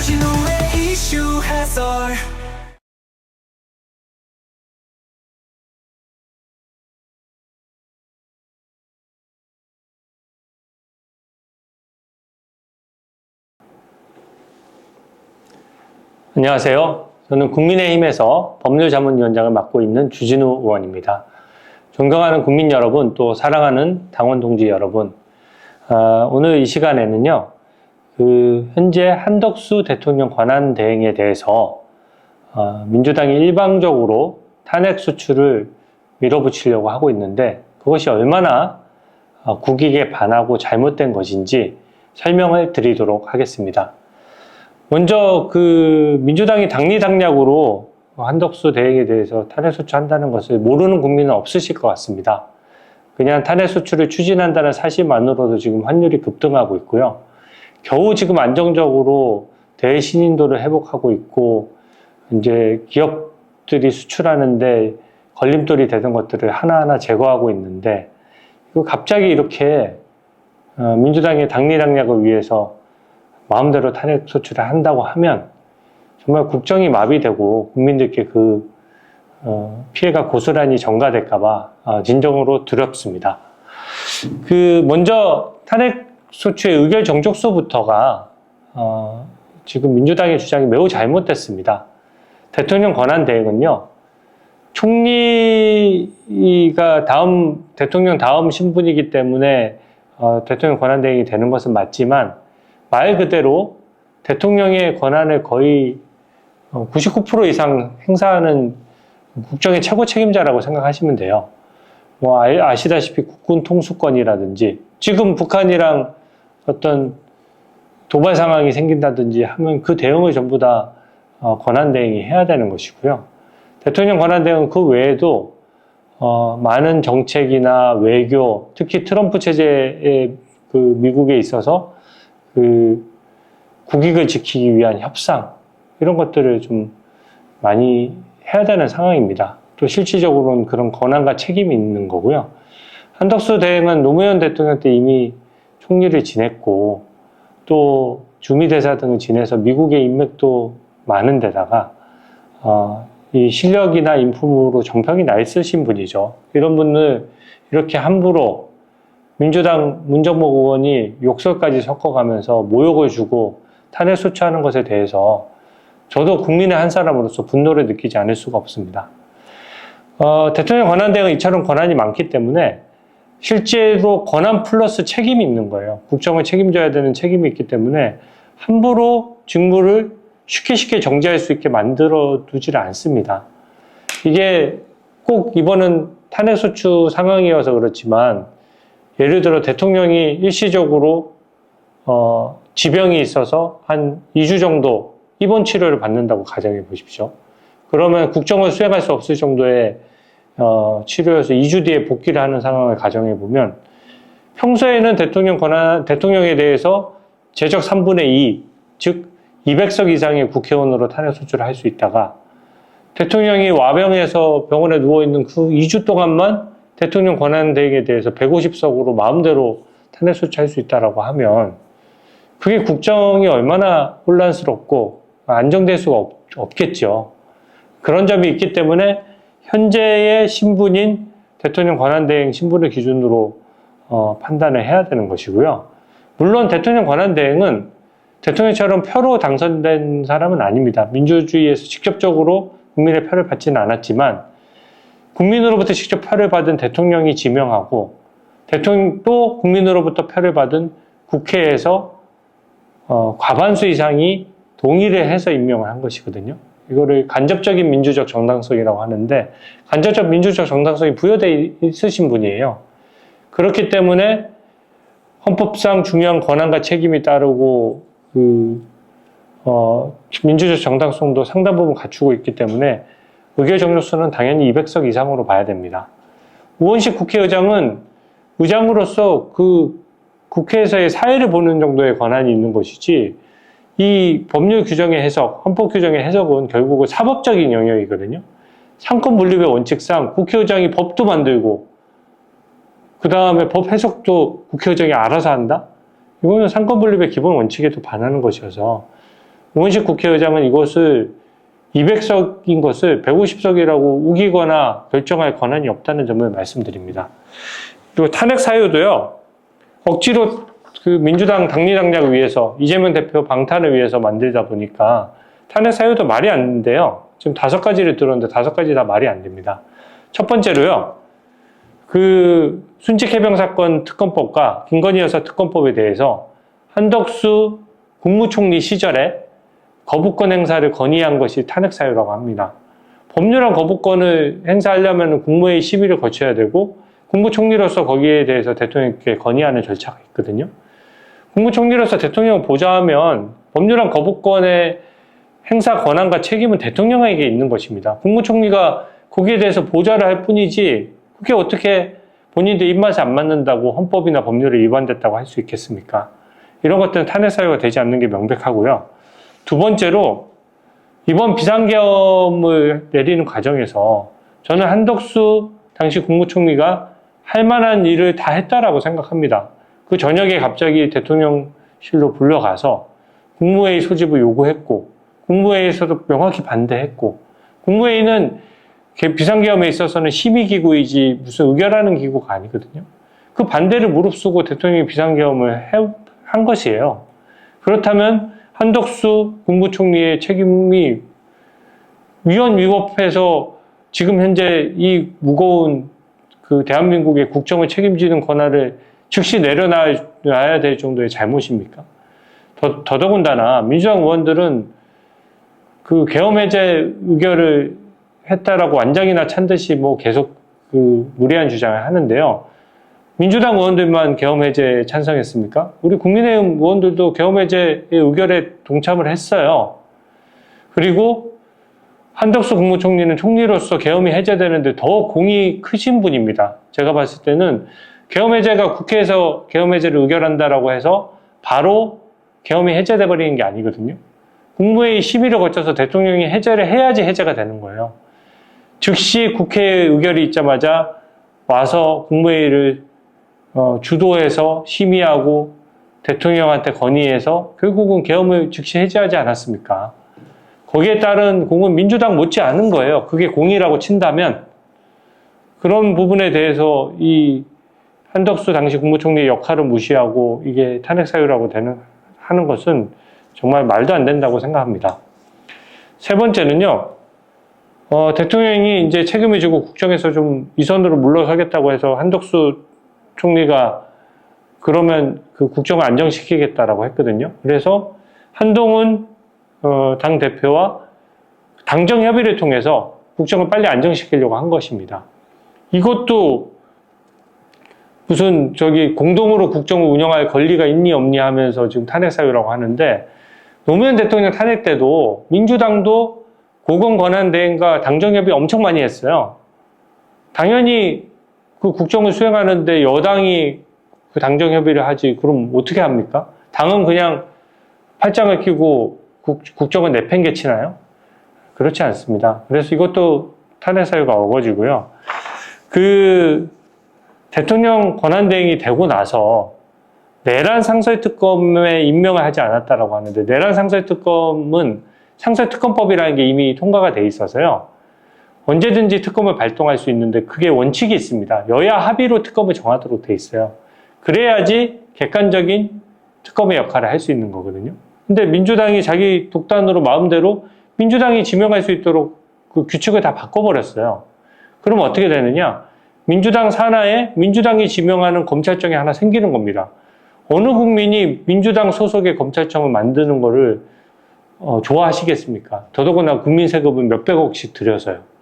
주진우의 이슈 해설. 안녕하세요. 저는 국민의힘에서 법률자문위원장을 맡고 있는 주진우 의원입니다. 존경하는 국민 여러분, 또 사랑하는 당원 동지 여러분, 오늘 이 시간에는요, 현재 한덕수 대통령 권한 대행에 대해서 민주당이 일방적으로 탄핵 소추를 밀어붙이려고 하고 있는데, 그것이 얼마나 국익에 반하고 잘못된 것인지 설명을 드리도록 하겠습니다. 먼저 민주당이 당리당략으로 한덕수 대행에 대해서 탄핵 소추한다는 것을 모르는 국민은 없으실 것 같습니다. 그냥 탄핵 소추를 추진한다는 사실만으로도 지금 환율이 급등하고 있고요. 겨우 지금 안정적으로 대신인도를 회복하고 있고, 이제 기업들이 수출하는데 걸림돌이 되던 것들을 하나하나 제거하고 있는데, 이거 갑자기 이렇게 민주당의 당리당략을 위해서 마음대로 탄핵 소추를 한다고 하면 정말 국정이 마비되고 국민들께 피해가 고스란히 전가될까봐 진정으로 두렵습니다. 먼저 탄핵 소추의 의결 정족수부터가 지금 민주당의 주장이 매우 잘못됐습니다. 대통령 권한 대행은요, 총리가 대통령 다음 신분이기 때문에 대통령 권한 대행이 되는 것은 맞지만, 말 그대로 대통령의 권한을 거의 99% 이상 행사하는 국정의 최고 책임자라고 생각하시면 돼요. 아시다시피 국군 통수권이라든지, 지금 북한이랑 어떤 도발 상황이 생긴다든지 하면 그 대응을 전부 다 권한 대행이 해야 되는 것이고요. 대통령 권한 대행은 그 외에도 많은 정책이나 외교, 특히 트럼프 체제의 미국에 있어서 국익을 지키기 위한 협상, 이런 것들을 좀 많이 해야 되는 상황입니다. 또 실질적으로는 그런 권한과 책임이 있는 거고요. 한덕수 대행은 노무현 대통령 때 이미 총리를 지냈고, 또 주미대사 등을 지내서 미국의 인맥도 많은 데다가 이 실력이나 인품으로 정평이 나 있으신 분이죠. 이런 분을 이렇게 함부로 민주당 문정목 의원이 욕설까지 섞어가면서 모욕을 주고 탄핵 소추하는 것에 대해서 저도 국민의 한 사람으로서 분노를 느끼지 않을 수가 없습니다. 대통령 권한 대행은 이처럼 권한이 많기 때문에 실제로 권한 플러스 책임이 있는 거예요. 국정을 책임져야 되는 책임이 있기 때문에 함부로 직무를 쉽게 정지할 수 있게 만들어 두지를 않습니다. 이게 꼭 이번은 탄핵 소추 상황이어서 그렇지만, 예를 들어 대통령이 일시적으로 지병이 있어서 한 2주 정도 입원 치료를 받는다고 가정해 보십시오. 그러면 국정을 수행할 수 없을 정도의 치료여서 2주 뒤에 복귀를 하는 상황을 가정해 보면, 평소에는 대통령에 대해서 제적 3분의 2, 즉 200석 이상의 국회의원으로 탄핵 소추를 할 수 있다가, 대통령이 와병해서 병원에 누워있는 그 2주 동안만 대통령 권한 대행에 대해서 150석으로 마음대로 탄핵 소추할 수 있다라고 하면, 그게 국정이 얼마나 혼란스럽고 안정될 수가 없겠죠. 그런 점이 있기 때문에 현재의 신분인 대통령 권한 대행 신분을 기준으로 판단을 해야 되는 것이고요. 물론 대통령 권한 대행은 대통령처럼 표로 당선된 사람은 아닙니다. 민주주의에서 직접적으로 국민의 표를 받지는 않았지만, 국민으로부터 직접 표를 받은 대통령이 지명하고, 또 국민으로부터 표를 받은 국회에서 과반수 이상이 동의를 해서 임명을 한 것이거든요. 이거를 간접적인 민주적 정당성이라고 하는데, 간접적 민주적 정당성이 부여되어 있으신 분이에요. 그렇기 때문에 헌법상 중요한 권한과 책임이 따르고 민주적 정당성도 상당 부분 갖추고 있기 때문에 의결 정족수는 당연히 200석 이상으로 봐야 됩니다. 우원식 국회의장은 의장으로서 국회에서의 사회를 보는 정도의 권한이 있는 것이지, 이 법률 규정의 해석, 헌법 규정의 해석은 결국은 사법적인 영역이거든요. 상권 분립의 원칙상 국회의장이 법도 만들고, 그 다음에 법 해석도 국회의장이 알아서 한다? 이거는 상권 분립의 기본 원칙에도 반하는 것이어서, 우원식 국회의장은 이것을 200석인 것을 150석이라고 우기거나 결정할 권한이 없다는 점을 말씀드립니다. 그리고 탄핵 사유도요, 억지로 그 민주당 당리당략을 위해서, 이재명 대표 방탄을 위해서 만들다 보니까 탄핵 사유도 말이 안 되는데요. 지금 5가지를 들었는데 5가지 다 말이 안 됩니다. 첫 번째로요, 그 순직해병 사건 특검법과 김건희 여사 특검법에 대해서 한덕수 국무총리 시절에 거부권 행사를 건의한 것이 탄핵 사유라고 합니다. 법률안 거부권을 행사하려면 국무회의 심의를 거쳐야 되고 국무총리로서 거기에 대해서 대통령께 건의하는 절차가 있거든요. 국무총리로서 대통령을 보좌하면 법률안 거부권의 행사 권한과 책임은 대통령에게 있는 것입니다. 국무총리가 거기에 대해서 보좌를 할 뿐이지 그게 어떻게 본인들 입맛에 안 맞는다고 헌법이나 법률에 위반됐다고 할 수 있겠습니까? 이런 것들은 탄핵 사유가 되지 않는 게 명백하고요. 두 번째로 이번 비상계엄을 내리는 과정에서 저는 한덕수 당시 국무총리가 할 만한 일을 다 했다라고 생각합니다. 그 저녁에 갑자기 대통령실로 불러가서 국무회의 소집을 요구했고 국무회의에서도 명확히 반대했고 국무회의는 비상계엄에 있어서는 심의기구이지 무슨 의결하는 기구가 아니거든요. 그 반대를 무릅쓰고 대통령이 비상계엄을 한 것이에요. 그렇다면 한덕수 국무총리의 책임이 위헌 위법해서 지금 현재 이 무거운 그 대한민국의 국정을 책임지는 권한을 즉시 내려놔야 될 정도의 잘못입니까? 더더군다나 민주당 의원들은 그 계엄 해제 의결을 했다라고 완장이나 찬 듯이 뭐 계속 그 무리한 주장을 하는데요. 민주당 의원들만 계엄 해제에 찬성했습니까? 우리 국민의힘 의원들도 계엄 해제의 의결에 동참을 했어요. 그리고 한덕수 국무총리는 총리로서 계엄이 해제되는데 더 공이 크신 분입니다. 제가 봤을 때는 계엄 해제가 국회에서 계엄 해제를 의결한다라고 해서 바로 계엄이 해제돼 버리는 게 아니거든요. 국무회의 심의를 거쳐서 대통령이 해제를 해야지 해제가 되는 거예요. 즉시 국회에 의결이 있자마자 와서 국무회의를 주도해서 심의하고 대통령한테 건의해서 결국은 계엄을 즉시 해제하지 않았습니까? 거기에 따른 공은 민주당 못지 않은 거예요. 그게 공이라고 친다면 그런 부분에 대해서 이 한덕수 당시 국무총리의 역할을 무시하고 이게 탄핵 사유라고 하는 것은 정말 말도 안 된다고 생각합니다. 세 번째는요, 대통령이 이제 책임을 지고 국정에서 좀 이선으로 물러서겠다고 해서 한덕수 총리가 그러면 그 국정을 안정시키겠다라고 했거든요. 그래서 한동훈 당 대표와 당정 협의를 통해서 국정을 빨리 안정시키려고 한 것입니다. 이것도 무슨 공동으로 국정을 운영할 권리가 있니 없니 하면서 지금 탄핵 사유라고 하는데 노무현 대통령 탄핵 때도 민주당도 고검 권한 대행과 당정 협의 엄청 많이 했어요. 당연히 그 국정을 수행하는데 여당이 그 당정 협의를 하지 그럼 어떻게 합니까? 당은 그냥 팔짱을 끼고 국정을 내팽개치나요? 그렇지 않습니다. 그래서 이것도 탄핵 사유가 어거지고요. 그 대통령 권한대행이 되고 나서 내란 상설특검에 임명을 하지 않았다라고 하는데 내란 상설특검은 상설특검법이라는 게 이미 통과가 돼 있어서요. 언제든지 특검을 발동할 수 있는데 그게 원칙이 있습니다. 여야 합의로 특검을 정하도록 돼 있어요. 그래야지 객관적인 특검의 역할을 할 수 있는 거거든요. 근데 민주당이 자기 독단으로 마음대로 민주당이 지명할 수 있도록 그 규칙을 다 바꿔버렸어요. 그럼 어떻게 되느냐? 민주당 산하에 민주당이 지명하는 검찰청이 하나 생기는 겁니다. 어느 국민이 민주당 소속의 검찰청을 만드는 거를 좋아하시겠습니까? 더더구나 국민 세금은 몇백억씩 들여서요.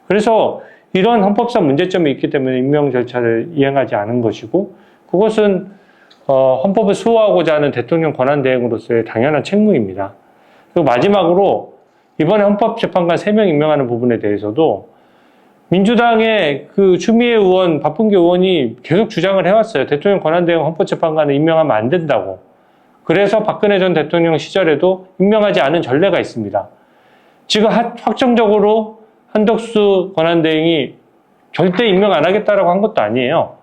그래서 이런 헌법상 문제점이 있기 때문에 임명 절차를 이행하지 않은 것이고 그것은 헌법을 수호하고자 하는 대통령 권한대행으로서의 당연한 책무입니다. 그리고 마지막으로 이번에 헌법재판관 3명 임명하는 부분에 대해서도 민주당의 그 추미애 의원, 박범계 의원이 계속 주장을 해왔어요. 대통령 권한대행 헌법재판관을 임명하면 안 된다고. 그래서 박근혜 전 대통령 시절에도 임명하지 않은 전례가 있습니다. 지금 확정적으로 한덕수 권한대행이 절대 임명 안 하겠다라고 한 것도 아니에요.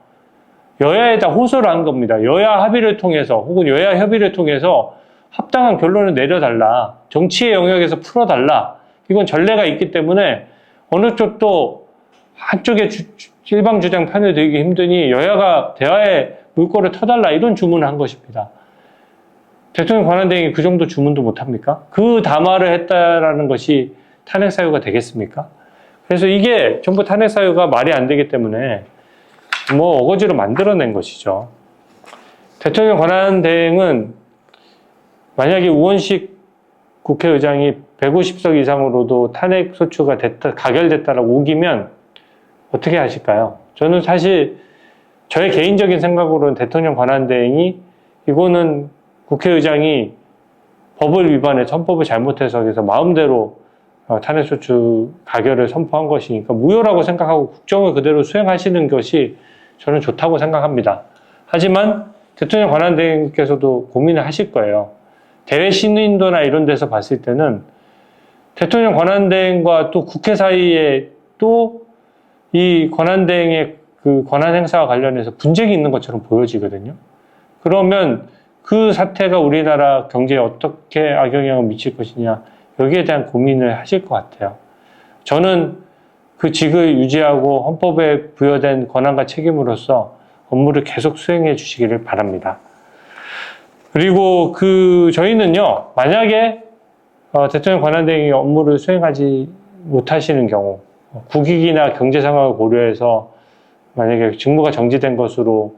여야에다 호소를 한 겁니다. 여야 합의를 통해서 혹은 여야 협의를 통해서 합당한 결론을 내려달라. 정치의 영역에서 풀어달라. 이건 전례가 있기 때문에 어느 쪽도 한쪽에 일방 주장 편을 들기 힘드니 여야가 대화의 물꼬를 터달라 이런 주문을 한 것입니다. 대통령 권한대행이 그 정도 주문도 못합니까? 그 담화를 했다라는 것이 탄핵 사유가 되겠습니까? 그래서 이게 전부 탄핵 사유가 말이 안 되기 때문에 뭐 어거지로 만들어낸 것이죠. 대통령 권한대행은 만약에 우원식 국회의장이 150석 이상으로도 탄핵 소추가 가결됐다라고 우기면 어떻게 하실까요? 저는 사실 저의 개인적인 생각으로는 대통령 권한대행이 이거는 국회의장이 법을 위반해 헌법을 잘못해서 그래서 마음대로 탄핵소추 가결을 선포한 것이니까 무효라고 생각하고 국정을 그대로 수행하시는 것이 저는 좋다고 생각합니다. 하지만 대통령 권한대행께서도 고민을 하실 거예요. 대외 신인도나 이런 데서 봤을 때는 대통령 권한대행과 또 국회 사이에 또 이 권한대행의 그 권한 행사와 관련해서 분쟁이 있는 것처럼 보여지거든요. 그러면 그 사태가 우리나라 경제에 어떻게 악영향을 미칠 것이냐 여기에 대한 고민을 하실 것 같아요. 저는 그 직을 유지하고 헌법에 부여된 권한과 책임으로서 업무를 계속 수행해 주시기를 바랍니다. 그리고 저희는요, 만약에 대통령 권한대행이 업무를 수행하지 못하시는 경우, 국익이나 경제 상황을 고려해서 만약에 직무가 정지된 것으로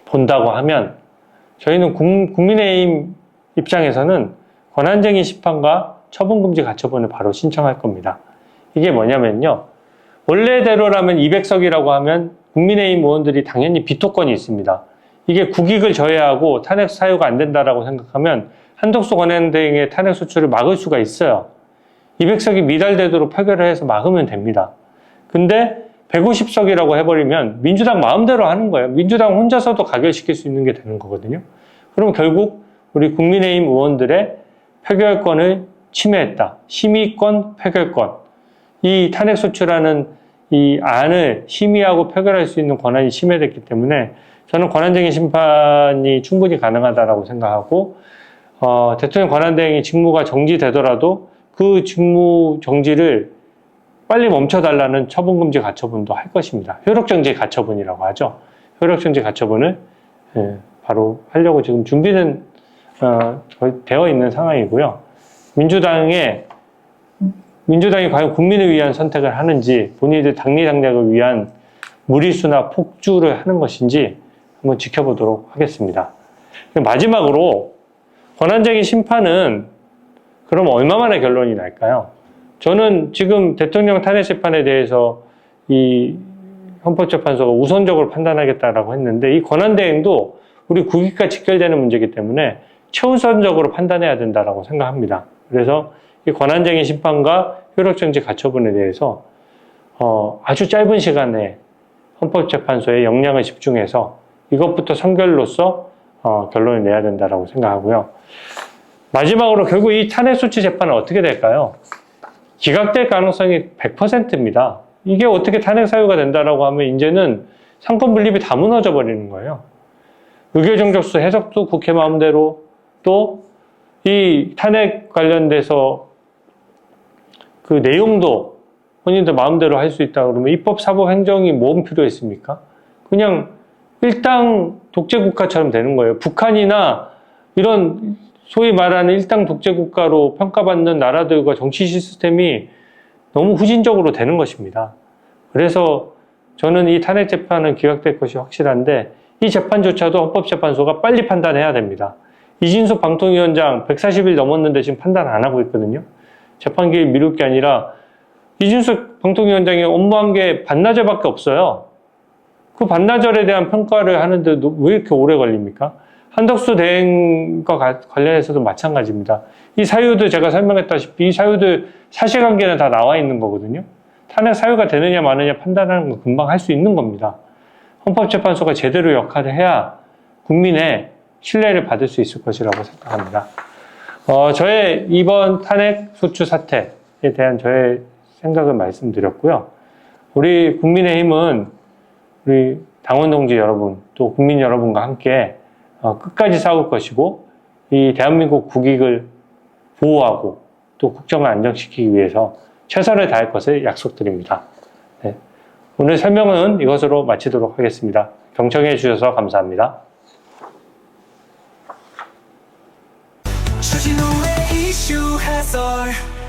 본다고 하면 저희는 국민의힘 입장에서는 권한쟁의 심판과 처분금지 가처분을 바로 신청할 겁니다. 이게 뭐냐면요. 원래대로라면 200석이라고 하면 국민의힘 의원들이 당연히 비토권이 있습니다. 이게 국익을 저해하고 탄핵 사유가 안 된다라고 생각하면 한덕수 권한대행의 탄핵 소추를 막을 수가 있어요. 200석이 미달되도록 표결을 해서 막으면 됩니다. 근데 150석이라고 해버리면 민주당 마음대로 하는 거예요. 민주당 혼자서도 가결시킬 수 있는 게 되는 거거든요. 그럼 결국 우리 국민의힘 의원들의 표결권을 침해했다. 심의권, 표결권. 이 탄핵소추라는 이 안을 심의하고 표결할 수 있는 권한이 침해됐기 때문에 저는 권한쟁의 심판이 충분히 가능하다고 생각하고 대통령 권한대행이 직무가 정지되더라도 그 직무 정지를 빨리 멈춰달라는 처분금지 가처분도 할 것입니다. 효력정지 가처분이라고 하죠. 효력정지 가처분을 바로 하려고 지금 준비는 거의 되어 있는 상황이고요. 민주당이 과연 국민을 위한 선택을 하는지 본인들 당리당략을 위한 무리수나 폭주를 하는 것인지 한번 지켜보도록 하겠습니다. 마지막으로 권한쟁의 심판은 그럼 얼마 만에 결론이 날까요? 저는 지금 대통령 탄핵 재판에 대해서 이 헌법재판소가 우선적으로 판단하겠다라고 했는데 이 권한대행도 우리 국익과 직결되는 문제이기 때문에 최우선적으로 판단해야 된다라고 생각합니다. 그래서 이 권한쟁의 심판과 효력정지 가처분에 대해서 아주 짧은 시간에 헌법재판소에 역량을 집중해서 이것부터 선결로서 결론을 내야 된다라고 생각하고요. 마지막으로 결국 이 탄핵소추 재판은 어떻게 될까요? 기각될 가능성이 100%입니다. 이게 어떻게 탄핵 사유가 된다라고 하면 이제는 상권 분립이 다 무너져 버리는 거예요. 의결정적수 해석도 국회 마음대로 또 이 탄핵 관련돼서 그 내용도 본인들 마음대로 할 수 있다 그러면 입법, 사법, 행정이 뭔 필요했습니까? 그냥 일당 독재국가처럼 되는 거예요. 북한이나 이런 소위 말하는 일당 독재국가로 평가받는 나라들과 정치 시스템이 너무 후진적으로 되는 것입니다. 그래서 저는 이 탄핵 재판은 기각될 것이 확실한데 이 재판조차도 헌법재판소가 빨리 판단해야 됩니다. 이진숙 방통위원장 140일 넘었는데 지금 판단 안 하고 있거든요. 재판 기일 미룰 게 아니라 이진숙 방통위원장이 업무한 게 반나절밖에 없어요. 그 반나절에 대한 평가를 하는데 왜 이렇게 오래 걸립니까? 한덕수 대행과 관련해서도 마찬가지입니다. 이 사유들 제가 설명했다시피 이 사유들 사실관계는 다 나와 있는 거거든요. 탄핵 사유가 되느냐 마느냐 판단하는 건 금방 할 수 있는 겁니다. 헌법재판소가 제대로 역할을 해야 국민의 신뢰를 받을 수 있을 것이라고 생각합니다. 저의 이번 탄핵 소추 사태에 대한 저의 생각을 말씀드렸고요. 우리 국민의힘은 우리 당원 동지 여러분 또 국민 여러분과 함께 끝까지 싸울 것이고 이 대한민국 국익을 보호하고 또 국정을 안정시키기 위해서 최선을 다할 것을 약속드립니다. 네. 오늘 설명은 이것으로 마치도록 하겠습니다. 경청해 주셔서 감사합니다. 주진우의 이슈 해설